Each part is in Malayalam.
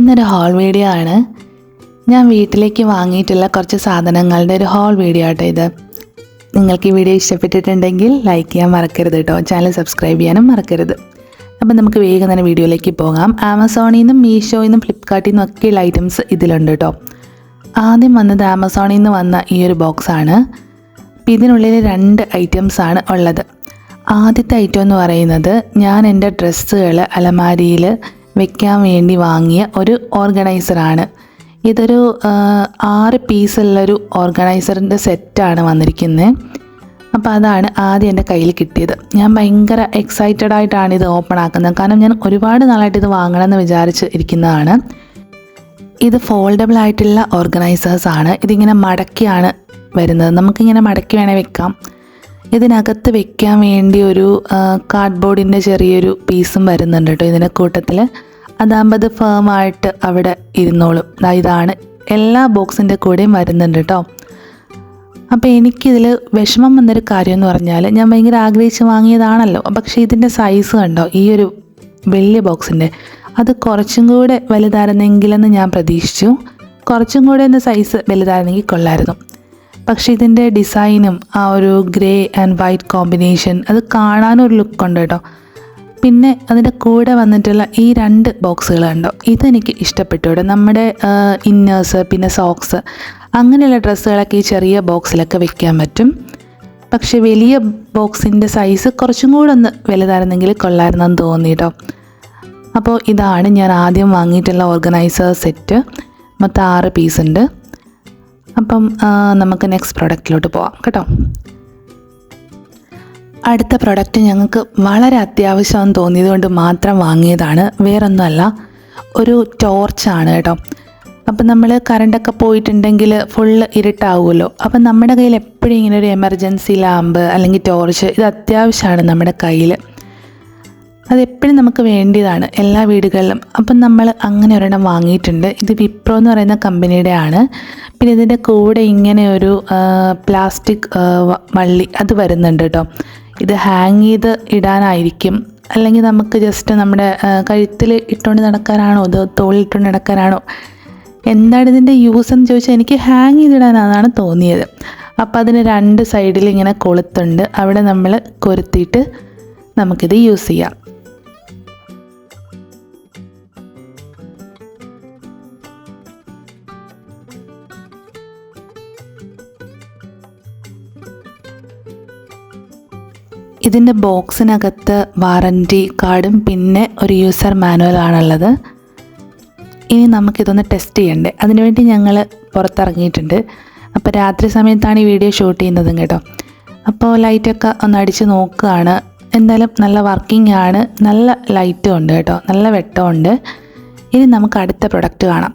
ഇന്നൊരു ഹോൾ വീഡിയോ ആണ്. ഞാൻ വീട്ടിലേക്ക് വാങ്ങിയിട്ടുള്ള കുറച്ച് സാധനങ്ങളുടെ ഒരു ഹോൾ വീഡിയോ ആട്ടോ ഇത്. നിങ്ങൾക്ക് ഈ വീഡിയോ ഇഷ്ടപ്പെട്ടിട്ടുണ്ടെങ്കിൽ ലൈക്ക് ചെയ്യാൻ മറക്കരുത് കേട്ടോ. ചാനൽ സബ്സ്ക്രൈബ് ചെയ്യാനും മറക്കരുത്. അപ്പം നമുക്ക് വേഗം തന്നെ വീഡിയോയിലേക്ക് പോകാം. ആമസോണിൽ നിന്നും മീഷോയിൽ നിന്നും ഫ്ലിപ്കാർട്ടിൽ നിന്നും ഒക്കെയുള്ള ഐറ്റംസ് ഇതിലുണ്ട് കേട്ടോ. ആദ്യം വന്നത് ആമസോണിൽ നിന്ന് വന്ന ഈ ഒരു ബോക്സാണ്. അപ്പം ഇതിനുള്ളിൽ 2 ഐറ്റംസാണ് ഉള്ളത്. ആദ്യത്തെ ഐറ്റം എന്ന് പറയുന്നത് ഞാൻ എൻ്റെ ഡ്രസ്സുകൾ അലമാരിയിൽ വെക്കാൻ വേണ്ടി വാങ്ങിയ ഒരു ഓർഗനൈസറാണ്. ഇതൊരു 6 പീസുള്ളൊരു ഓർഗനൈസറിൻ്റെ സെറ്റാണ് വന്നിരിക്കുന്നത്. അപ്പോൾ അതാണ് ആദ്യം എൻ്റെ കയ്യിൽ കിട്ടിയത്. ഞാൻ ഭയങ്കര എക്സൈറ്റഡ് ആയിട്ടാണ് ഇത് ഓപ്പൺ ആക്കുന്നത്. കാരണം ഞാൻ ഒരുപാട് നാളായിട്ട് ഇത് വാങ്ങണമെന്ന് വിചാരിച്ച് ഇരിക്കുന്നതാണ്. ഇത് ഫോൾഡബിൾ ആയിട്ടുള്ള ഓർഗനൈസേഴ്സാണ്. ഇതിങ്ങനെ മടക്കിയാണ് വരുന്നത്. നമുക്കിങ്ങനെ മടക്കി വേണേൽ വെക്കാം. ഇതിനകത്ത് വെക്കാൻ വേണ്ടി ഒരു കാർഡ്ബോർഡിൻ്റെ ചെറിയൊരു പീസും വരുന്നുണ്ട് കേട്ടോ ഇതിൻ്റെ കൂട്ടത്തിൽ. അതാകുമ്പോൾ അത് ഫേമായിട്ട് അവിടെ ഇരുന്നോളും. ഇതാണ് എല്ലാ ബോക്സിൻ്റെ കൂടെയും വരുന്നുണ്ട് കേട്ടോ. അപ്പോൾ എനിക്കിതിൽ വിഷമം വന്നൊരു കാര്യം എന്ന് പറഞ്ഞാൽ, ഞാൻ ഭയങ്കര ആഗ്രഹിച്ച് വാങ്ങിയതാണല്ലോ, പക്ഷേ ഇതിൻ്റെ സൈസ് കണ്ടോ, ഈ ഒരു വലിയ ബോക്സിൻ്റെ അത് കുറച്ചും കൂടെ വലുതായിരുന്നെങ്കിലെന്ന് ഞാൻ പ്രതീക്ഷിച്ചു. കുറച്ചും കൂടെ ഒന്ന് സൈസ് വലുതായിരുന്നെങ്കിൽ കൊള്ളായിരുന്നു. പക്ഷേ ഇതിൻ്റെ ഡിസൈനും ആ ഒരു ഗ്രേ ആൻഡ് വൈറ്റ് കോമ്പിനേഷൻ അത് കാണാനൊരു ലുക്കുണ്ട് കേട്ടോ. പിന്നെ അതിൻ്റെ കൂടെ വന്നിട്ടുള്ള ഈ 2 ബോക്സുകൾ കണ്ടോ, ഇതെനിക്ക് ഇഷ്ടപ്പെട്ടു കേട്ടോ. നമ്മുടെ ഇന്നേഴ്സ് പിന്നെ സോക്സ് അങ്ങനെയുള്ള ഡ്രസ്സുകളൊക്കെ ഈ ചെറിയ ബോക്സിലൊക്കെ വെക്കാൻ പറ്റും. പക്ഷേ വലിയ ബോക്സിൻ്റെ സൈസ് കുറച്ചും കൂടെ ഒന്ന് വലുതായിരുന്നെങ്കിൽ കൊള്ളായിരുന്നെന്ന് തോന്നി കേട്ടോ. അപ്പോൾ ഇതാണ് ഞാൻ ആദ്യം വാങ്ങിയിട്ടുള്ള ഓർഗനൈസർ സെറ്റ്. മൊത്തം 6 പീസുണ്ട്. അപ്പം നമുക്ക് നെക്സ്റ്റ് പ്രൊഡക്റ്റിലോട്ട് പോവാം കേട്ടോ. അടുത്ത പ്രൊഡക്റ്റ് ഞങ്ങൾക്ക് വളരെ അത്യാവശ്യമെന്ന് തോന്നിയത് കൊണ്ട് മാത്രം വാങ്ങിയതാണ്. വേറൊന്നുമല്ല, ഒരു ടോർച്ചാണ് കേട്ടോ. അപ്പം നമ്മൾ കറണ്ടൊക്കെ പോയിട്ടുണ്ടെങ്കിൽ ഫുള്ള് ഇരുട്ടാവുമല്ലോ. അപ്പം നമ്മുടെ കയ്യിൽ എപ്പോഴും ഇങ്ങനെ ഒരു എമർജൻസി ലാമ്പ് അല്ലെങ്കിൽ ടോർച്ച് ഇത് അത്യാവശ്യമാണ് നമ്മുടെ കയ്യിൽ. അതെപ്പോഴും നമുക്ക് വേണ്ടിയതാണ് എല്ലാ വീടുകളിലും. അപ്പം നമ്മൾ അങ്ങനെ ഒരെണ്ണം വാങ്ങിയിട്ടുണ്ട്. ഇത് വിപ്രോ എന്ന് പറയുന്ന കമ്പനിയുടെ ആണ്. പിന്നെ ഇതിൻ്റെ കൂടെ ഇങ്ങനെ ഒരു പ്ലാസ്റ്റിക് വള്ളി അത് വരുന്നുണ്ട് കേട്ടോ. ഇത് ഹാങ് ചെയ്ത് ഇടാനായിരിക്കും, അല്ലെങ്കിൽ നമുക്ക് ജസ്റ്റ് നമ്മുടെ കഴുത്തിൽ ഇട്ടുകൊണ്ട് നടക്കാനാണോ, ഇത് തോളിലിട്ടുകൊണ്ട് നടക്കാനാണോ, എന്താണ് ഇതിൻ്റെ യൂസ് എന്ന് ചോദിച്ചാൽ എനിക്ക് ഹാങ് ചെയ്തിടാനാണ് തോന്നിയത്. അപ്പോൾ അതിന് 2 സൈഡിൽ ഇങ്ങനെ കൊളുത്തുണ്ട്. അവിടെ നമ്മൾ കൊരുത്തിയിട്ട് നമുക്കിത് യൂസ് ചെയ്യാം. ഇതിൻ്റെ ബോക്സിനകത്ത് വാറൻറ്റി കാർഡും പിന്നെ ഒരു യൂസർ മാനുവലാണുള്ളത്. ഇനി നമുക്കിതൊന്ന് ടെസ്റ്റ് ചെയ്യണ്ടേ, അതിനുവേണ്ടി ഞങ്ങൾ പുറത്തിറങ്ങിയിട്ടുണ്ട്. അപ്പോൾ രാത്രി സമയത്താണ് ഈ വീഡിയോ ഷൂട്ട് ചെയ്യുന്നതും കേട്ടോ. അപ്പോൾ ലൈറ്റൊക്കെ ഒന്ന് അടിച്ച് നോക്കുകയാണ്. എന്തായാലും നല്ല വർക്കിംഗ് ആണ്, നല്ല ലൈറ്റും ഉണ്ട് കേട്ടോ, നല്ല വെട്ടമുണ്ട്. ഇനി നമുക്ക് അടുത്ത പ്രൊഡക്റ്റ് കാണാം.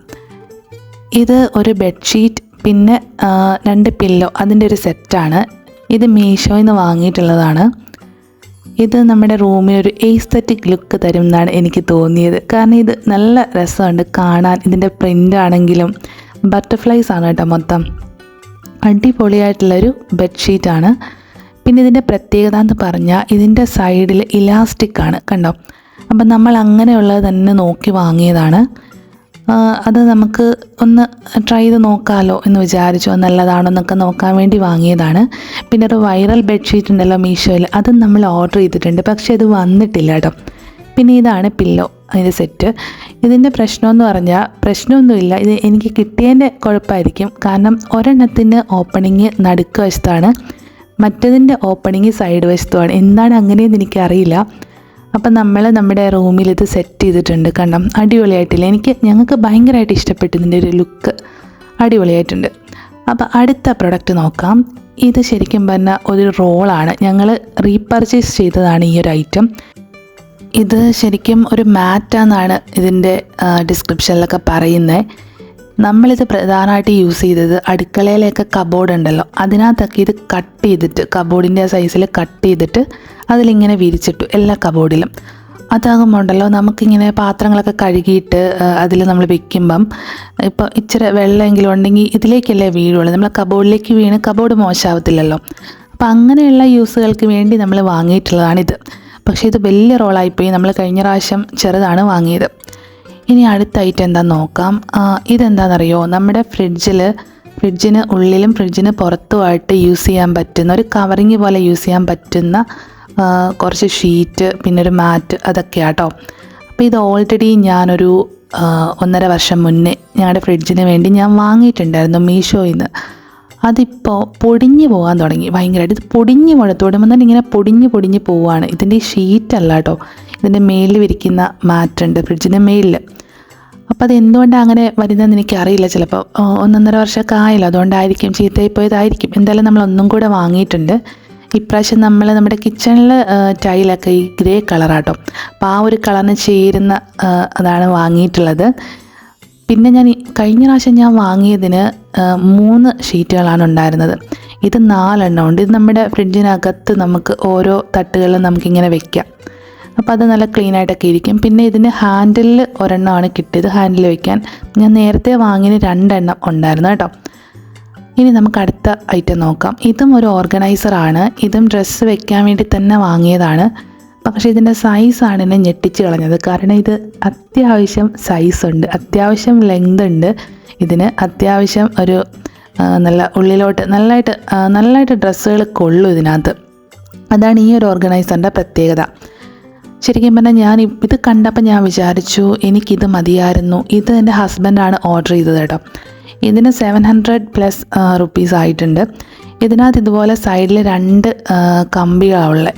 ഇത് ഒരു ബെഡ്ഷീറ്റ് പിന്നെ 2 പില്ലോ അതിൻ്റെ ഒരു സെറ്റാണ്. ഇത് മീഷോയിൽ നിന്ന് വാങ്ങിയിട്ടുള്ളതാണ്. ഇത് നമ്മുടെ റൂമിൽ ഒരു എസ്തെറ്റിക് ലുക്ക് തരും എന്നാണ് എനിക്ക് തോന്നിയത്. കാരണം ഇത് നല്ല രസമുണ്ട് കാണാൻ. ഇതിൻ്റെ പ്രിൻ്റ് ആണെങ്കിലും ബട്ടർഫ്ലൈസ് ആണ് കേട്ടോ. മൊത്തം അടിപൊളിയായിട്ടുള്ളൊരു ബെഡ്ഷീറ്റാണ്. പിന്നെ ഇതിൻ്റെ പ്രത്യേകത എന്ന് പറഞ്ഞാൽ ഇതിൻ്റെ സൈഡിൽ ഇലാസ്റ്റിക് ആണ് കണ്ടോ. അപ്പം നമ്മൾ അങ്ങനെയുള്ളത് തന്നെ നോക്കി വാങ്ങിയതാണ്. അത് നമുക്ക് ഒന്ന് ട്രൈ ചെയ്ത് നോക്കാമല്ലോ എന്ന് വിചാരിച്ചു. നല്ലതാണോ എന്നൊക്കെ നോക്കാൻ വേണ്ടി വാങ്ങിയതാണ്. പിന്നെ ഒരു വൈറൽ ബെഡ്ഷീറ്റ് ഉണ്ടല്ലോ മീഷോയിൽ, അതും നമ്മൾ ഓർഡർ ചെയ്തിട്ടുണ്ട്, പക്ഷേ ഇത് വന്നിട്ടില്ല കേട്ടോ. പിന്നെ ഇതാണ് പില്ലോ അതിൻ്റെ സെറ്റ്. ഇതിൻ്റെ പ്രശ്നമെന്ന് പറഞ്ഞാൽ പ്രശ്നമൊന്നുമില്ല, ഇത് എനിക്ക് കിട്ടിയതിൻ്റെ കുഴപ്പമായിരിക്കും. കാരണം ഒരെണ്ണത്തിൻ്റെ ഓപ്പണിങ് നടുക്ക് വശത്താണ്, മറ്റതിൻ്റെ ഓപ്പണിങ് സൈഡ് വശത്തുമാണ്. എന്താണ് അങ്ങനെയെന്ന് എനിക്കറിയില്ല. അപ്പം നമ്മൾ നമ്മുടെ റൂമിൽ ഇത് സെറ്റ് ചെയ്തിട്ടുണ്ട് കണ്ടോ. അടിപൊളിയായിട്ടില്ല, ഞങ്ങൾക്ക് ഭയങ്കരമായിട്ട് ഇഷ്ടപ്പെട്ടു. ഇതിൻ്റെ ഒരു ലുക്ക് അടിപൊളിയായിട്ടുണ്ട്. അപ്പോൾ അടുത്ത പ്രൊഡക്റ്റ് നോക്കാം. ഇത് ശരിക്കും പറഞ്ഞാൽ ഒരു റോളാണ്. ഞങ്ങൾ റീപർച്ചേസ് ചെയ്തതാണ് ഈ ഒരു ഐറ്റം. ഇത് ശരിക്കും ഒരു മാറ്റാന്നാണ് ഇതിൻ്റെ ഡിസ്ക്രിപ്ഷനിലൊക്കെ പറയുന്നത്. നമ്മളിത് പ്രധാനമായിട്ട് യൂസ് ചെയ്തത് അടുക്കളയിലൊക്കെ കബോർഡ് ഉണ്ടല്ലോ, അതിനകത്തൊക്കെ ഇത് കട്ട് ചെയ്തിട്ട് കബോർഡിൻ്റെ സൈസിൽ കട്ട് ചെയ്തിട്ട് അതിലിങ്ങനെ വിരിച്ചിട്ടു എല്ലാ കബോർഡിലും. അതാകുമ്പോൾ ഉണ്ടല്ലോ നമുക്കിങ്ങനെ പാത്രങ്ങളൊക്കെ കഴുകിയിട്ട് അതിൽ നമ്മൾ വെക്കുമ്പം ഇപ്പോൾ ഇച്ചിരി വെള്ളമെങ്കിലും ഉണ്ടെങ്കിൽ ഇതിലേക്കല്ലേ വീഴുള്ളൂ, നമ്മൾ കബോർഡിലേക്ക് വീണ് കബോർഡ് മോശമാവത്തില്ലല്ലോ. അപ്പോൾ അങ്ങനെയുള്ള യൂസുകൾക്ക് വേണ്ടി നമ്മൾ വാങ്ങിയിട്ടുള്ളതാണിത്. പക്ഷേ ഇത് വലിയ റോളായിപ്പോയി. നമ്മൾ കഴിഞ്ഞ പ്രാവശ്യം ചെറുതാണ് വാങ്ങിയത്. ഇനി അടുത്ത ഐറ്റം എന്താണെന്ന് നോക്കാം. ഇതെന്താണെന്നറിയോ, നമ്മുടെ ഫ്രിഡ്ജിന് ഉള്ളിലും ഫ്രിഡ്ജിന് പുറത്തുമായിട്ട് യൂസ് ചെയ്യാൻ പറ്റുന്ന ഒരു കവറിങ് പോലെ യൂസ് ചെയ്യാൻ പറ്റുന്ന കുറച്ച് ഷീറ്റ്, പിന്നെ ഒരു മാറ്റ്, അതൊക്കെയാട്ടോ. അപ്പോൾ ഇത് ഓൾറെഡി ഞാനൊരു 1.5 വർഷം മുന്നേ ഞങ്ങളുടെ ഫ്രിഡ്ജിന് വേണ്ടി ഞാൻ വാങ്ങിയിട്ടുണ്ടായിരുന്നു മീഷോയിൽ നിന്ന്. അതിപ്പോൾ പൊടിഞ്ഞു പോകാൻ തുടങ്ങി ഭയങ്കരമായിട്ട്. ഇത് പൊടിഞ്ഞു തൊടുമ്പോൾ തന്നെ ഇങ്ങനെ പൊടിഞ്ഞ് പോവുകയാണ്. ഇതിൻ്റെ ഈ ഷീറ്റല്ല കേട്ടോ, ഇതിൻ്റെ മേലിൽ വിരിക്കുന്ന മാറ്റുണ്ട് ഫ്രിഡ്ജിൻ്റെ മേലിൽ. അപ്പോൾ അത് എന്തുകൊണ്ടാണ് അങ്ങനെ വരുന്നതെന്ന് എനിക്കറിയില്ല. ചിലപ്പോൾ 1.5 വർഷമൊക്കെ ആയില്ല, അതുകൊണ്ടായിരിക്കും, ചീത്തയായി പോയതായിരിക്കും. എന്തായാലും നമ്മൾ ഒന്നും കൂടെ വാങ്ങിയിട്ടുണ്ട്. ഇപ്രാവശ്യം നമ്മുടെ കിച്ചണിൽ ടൈലൊക്കെ ഈ ഗ്രേ കളറാട്ടോ. അപ്പോൾ ആ ഒരു കളറിന് ചേരുന്ന അതാണ് വാങ്ങിയിട്ടുള്ളത്. പിന്നെ കഴിഞ്ഞ പ്രാവശ്യം ഞാൻ വാങ്ങിയതിന് 3 ഷീറ്റുകളാണ് ഉണ്ടായിരുന്നത്. ഇത് 4 എണ്ണം ഉണ്ട്. ഇത് നമ്മുടെ ഫ്രിഡ്ജിനകത്ത് നമുക്ക് ഓരോ തട്ടുകളിലും നമുക്കിങ്ങനെ വെക്കാം. അപ്പോൾ അത് നല്ല ക്ലീനായിട്ടൊക്കെ ഇരിക്കും. പിന്നെ ഇതിന് ഹാൻഡിലിൽ ഒരെണ്ണമാണ് കിട്ടിയത്, ഹാൻഡിൽ വെക്കാൻ. ഞാൻ നേരത്തെ വാങ്ങിയത് 2 എണ്ണം ഉണ്ടായിരുന്നു കേട്ടോ. ഇനി നമുക്ക് അടുത്ത ഐറ്റം നോക്കാം. ഇതും ഒരു ഓർഗനൈസറാണ്. ഇതും ഡ്രസ്സ് വെക്കാൻ വേണ്ടി തന്നെ വാങ്ങിയതാണ്. പക്ഷേ ഇതിൻ്റെ സൈസാണ് എന്നെ ഞെട്ടിച്ച് കളഞ്ഞത്. കാരണം ഇത് അത്യാവശ്യം സൈസുണ്ട്, അത്യാവശ്യം ലെങ്ത് ഉണ്ട്. ഇതിന് അത്യാവശ്യം ഒരു നല്ല ഉള്ളിലോട്ട് നല്ലതായിട്ട് ഡ്രസ്സുകൾ കൊള്ളും ഇതിനകത്ത്. അതാണ് ഈ ഒരു ഓർഗനൈസറിൻ്റെ പ്രത്യേകത. ശരിക്കും പറഞ്ഞാൽ ഇത് കണ്ടപ്പോൾ ഞാൻ വിചാരിച്ചു എനിക്കിത് മതിയായിരുന്നു. ഇത് എൻ്റെ ഹസ്ബൻഡാണ് ഓർഡർ ചെയ്തത് കേട്ടോ. ഇതിന് 700+ റുപ്പീസ് ആയിട്ടുണ്ട്. ഇതിനകത്ത് ഇതുപോലെ സൈഡിൽ 2 കമ്പികളാണ് ഉള്ളത്.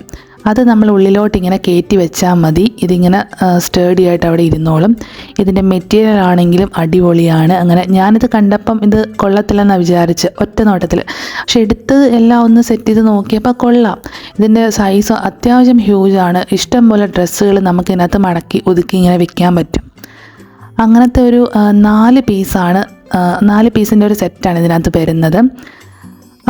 അത് നമ്മൾ ഉള്ളിലോട്ട് ഇങ്ങനെ കയറ്റി വെച്ചാൽ മതി. ഇതിങ്ങനെ സ്റ്റേഡി ആയിട്ട് അവിടെ ഇരുന്നോളും. ഇതിൻ്റെ മെറ്റീരിയൽ ആണെങ്കിലും അടിപൊളിയാണ്. അങ്ങനെ ഞാനിത് കണ്ടപ്പം ഇത് കൊള്ളത്തില്ലെന്നാണ് വിചാരിച്ച് ഒറ്റ നോട്ടത്തിൽ. പക്ഷെ എടുത്ത് എല്ലാം ഒന്ന് സെറ്റ് ചെയ്ത് നോക്കിയപ്പോൾ കൊള്ളാം. ഇതിൻ്റെ സൈസ് അത്യാവശ്യം ഹ്യൂജാണ്. ഇഷ്ടം പോലെ ഡ്രസ്സുകൾ നമുക്ക് ഇതിനകത്ത് മടക്കി ഒതുക്കി ഇങ്ങനെ വെക്കാൻ പറ്റും. അങ്ങനത്തെ ഒരു 4 പീസാണ്, 4 പീസിൻ്റെ ഒരു സെറ്റാണ് ഇതിനകത്ത് വരുന്നത്.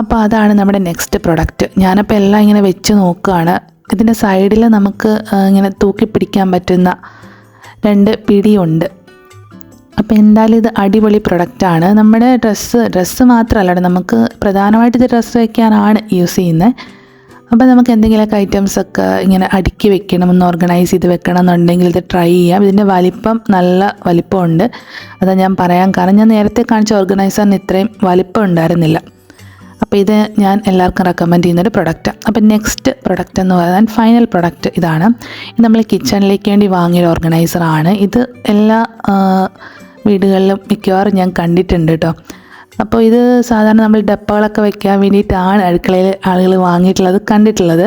അപ്പോൾ അതാണ് നമ്മുടെ നെക്സ്റ്റ് പ്രൊഡക്റ്റ്. ഞാനപ്പോൾ എല്ലാം ഇങ്ങനെ വെച്ച് നോക്കുകയാണ്. ഇതിൻ്റെ സൈഡിൽ നമുക്ക് ഇങ്ങനെ തൂക്കി പിടിക്കാൻ പറ്റുന്ന 2 പിടിയുണ്ട്. അപ്പോൾ എന്തായാലും ഇത് അടിപൊളി പ്രൊഡക്റ്റാണ്. നമ്മുടെ ഡ്രസ്സ് മാത്രമല്ല, നമുക്ക് പ്രധാനമായിട്ട് ഇത് ഡ്രസ്സ് വയ്ക്കാനാണ് യൂസ് ചെയ്യുന്നത്. അപ്പോൾ നമുക്ക് എന്തെങ്കിലുമൊക്കെ ഐറ്റംസൊക്കെ ഇങ്ങനെ അടുക്കി വെക്കണം, ഒന്ന് ഓർഗനൈസ് ചെയ്ത് വെക്കണം എന്നുണ്ടെങ്കിൽ ഇത് ട്രൈ ചെയ്യാം. ഇതിൻ്റെ വലിപ്പം നല്ല വലിപ്പമുണ്ട്. അതാ ഞാൻ പറയാൻ കാരണം, ഞാൻ നേരത്തെ കാണിച്ച ഓർഗനൈസറിന് ഇത്രയും വലിപ്പം ഉണ്ടായിരുന്നില്ല. അപ്പോൾ ഇത് ഞാൻ എല്ലാവർക്കും റെക്കമെൻഡ് ചെയ്യുന്നൊരു പ്രൊഡക്റ്റാണ്. അപ്പോൾ നെക്സ്റ്റ് പ്രൊഡക്റ്റ് എന്ന് പറയാൻ ഫൈനൽ പ്രൊഡക്റ്റ് ഇതാണ്. ഇത് നമ്മൾ കിച്ചണിലേക്ക് വേണ്ടി വാങ്ങിയൊരു ഓർഗനൈസറാണ്. ഇത് എല്ലാ വീടുകളിലും മിക്കവാറും ഞാൻ കണ്ടിട്ടുണ്ട് കേട്ടോ. അപ്പോൾ ഇത് സാധാരണ നമ്മൾ ഡപ്പകളൊക്കെ വെക്കാൻ വേണ്ടിയിട്ടാണ് അടുക്കളയിൽ ആളുകൾ കണ്ടിട്ടുള്ളത്.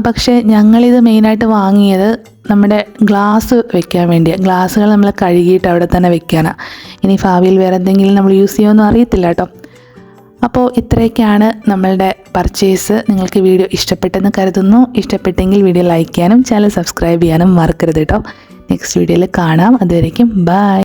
പക്ഷേ ഞങ്ങളിത് മെയിനായിട്ട് വാങ്ങിയത് നമ്മുടെ ഗ്ലാസ് വെക്കാൻ വേണ്ടിയാണ്. ഗ്ലാസ്സുകൾ നമ്മൾ കഴുകിയിട്ട് അവിടെ തന്നെ വെക്കാനാണ്. ഇനി ഭാവിയിൽ വേറെ എന്തെങ്കിലും നമ്മൾ യൂസ് ചെയ്യുമെന്നും അറിയത്തില്ല കേട്ടോ. അപ്പോൾ ഇത്രയൊക്കെയാണ് നമ്മളുടെ പർച്ചേസ്. നിങ്ങൾക്ക് വീഡിയോ ഇഷ്ടപ്പെട്ടെന്ന് കരുതുന്നു. ഇഷ്ടപ്പെട്ടെങ്കിൽ വീഡിയോ ലൈക്ക് ചെയ്യാനും ചാനൽ സബ്സ്ക്രൈബ് ചെയ്യാനും മറക്കരുത് കേട്ടോ. നെക്സ്റ്റ് വീഡിയോയിൽ കാണാം. അതുവരേക്കും ബൈ.